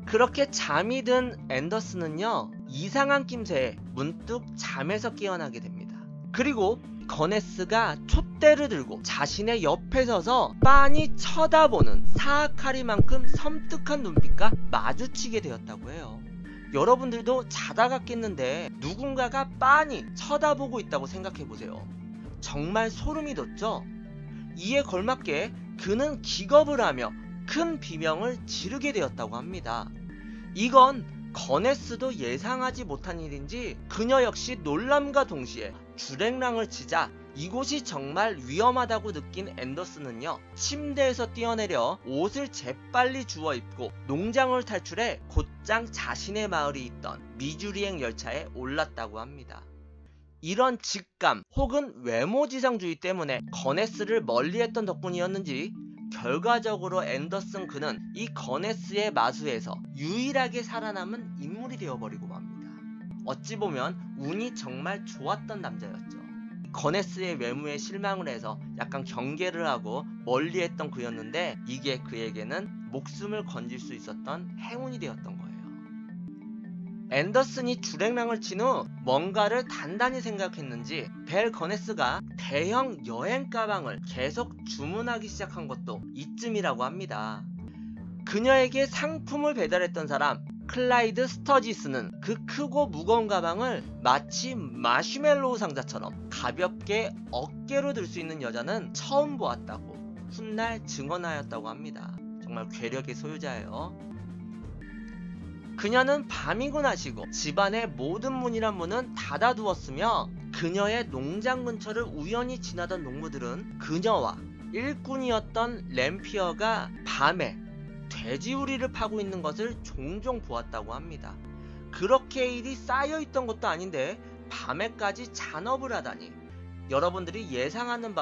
그렇게 잠이 든 앤더슨은요, 이상한 낌새에 문득 잠에서 깨어나게 됩니다. 그리고 거네스가 촛대를 들고 자신의 옆에 서서 빤히 쳐다보는 사악하리만큼 섬뜩한 눈빛과 마주치게 되었다고 해요. 여러분들도 자다가 깼는데 누군가가 빤히 쳐다보고 있다고 생각해보세요. 정말 소름이 돋죠? 이에 걸맞게 그는 기겁을 하며 큰 비명을 지르게 되었다고 합니다. 이건 거네스도 예상하지 못한 일인지 그녀 역시 놀람과 동시에 주랭랑을 치자 이곳이 정말 위험하다고 느낀 앤더슨은요, 침대에서 뛰어내려 옷을 재빨리 주워 입고 농장을 탈출해 곧장 자신의 마을이 있던 미주리행 열차에 올랐다고 합니다. 이런 직감 혹은 외모지상주의 때문에 거네스를 멀리했던 덕분이었는지 결과적으로 앤더슨 그는 이 거네스의 마수에서 유일하게 살아남은 인물이 되어버리고 맙니다. 어찌 보면 운이 정말 좋았던 남자였죠. 거네스의 외모에 실망을 해서 약간 경계를 하고 멀리했던 그였는데 이게 그에게는 목숨을 건질 수 있었던 행운이 되었던 거예요. 앤더슨이 주랭랑을 친 후 뭔가를 단단히 생각했는지 벨 거네스가 대형 여행 가방을 계속 주문하기 시작한 것도 이쯤이라고 합니다. 그녀에게 상품을 배달했던 사람 클라이드 스터지스는 그 크고 무거운 가방을 마치 마시멜로우 상자처럼 가볍게 어깨로 들 수 있는 여자는 처음 보았다고 훗날 증언하였다고 합니다. 정말 괴력의 소유자예요. 그녀는 밤이고 낮이고 집안의 모든 문이란 문은 닫아두었으며 그녀의 농장 근처를 우연히 지나던 농부들은 그녀와 일꾼이었던 램피어가 밤에 돼지우리를 파고 있는 것을 종종 보았다고 합니다. 그렇게 일이 쌓여있던 것도 아닌데 밤에까지 잔업을 하다니 여러분들이 예상하는 바와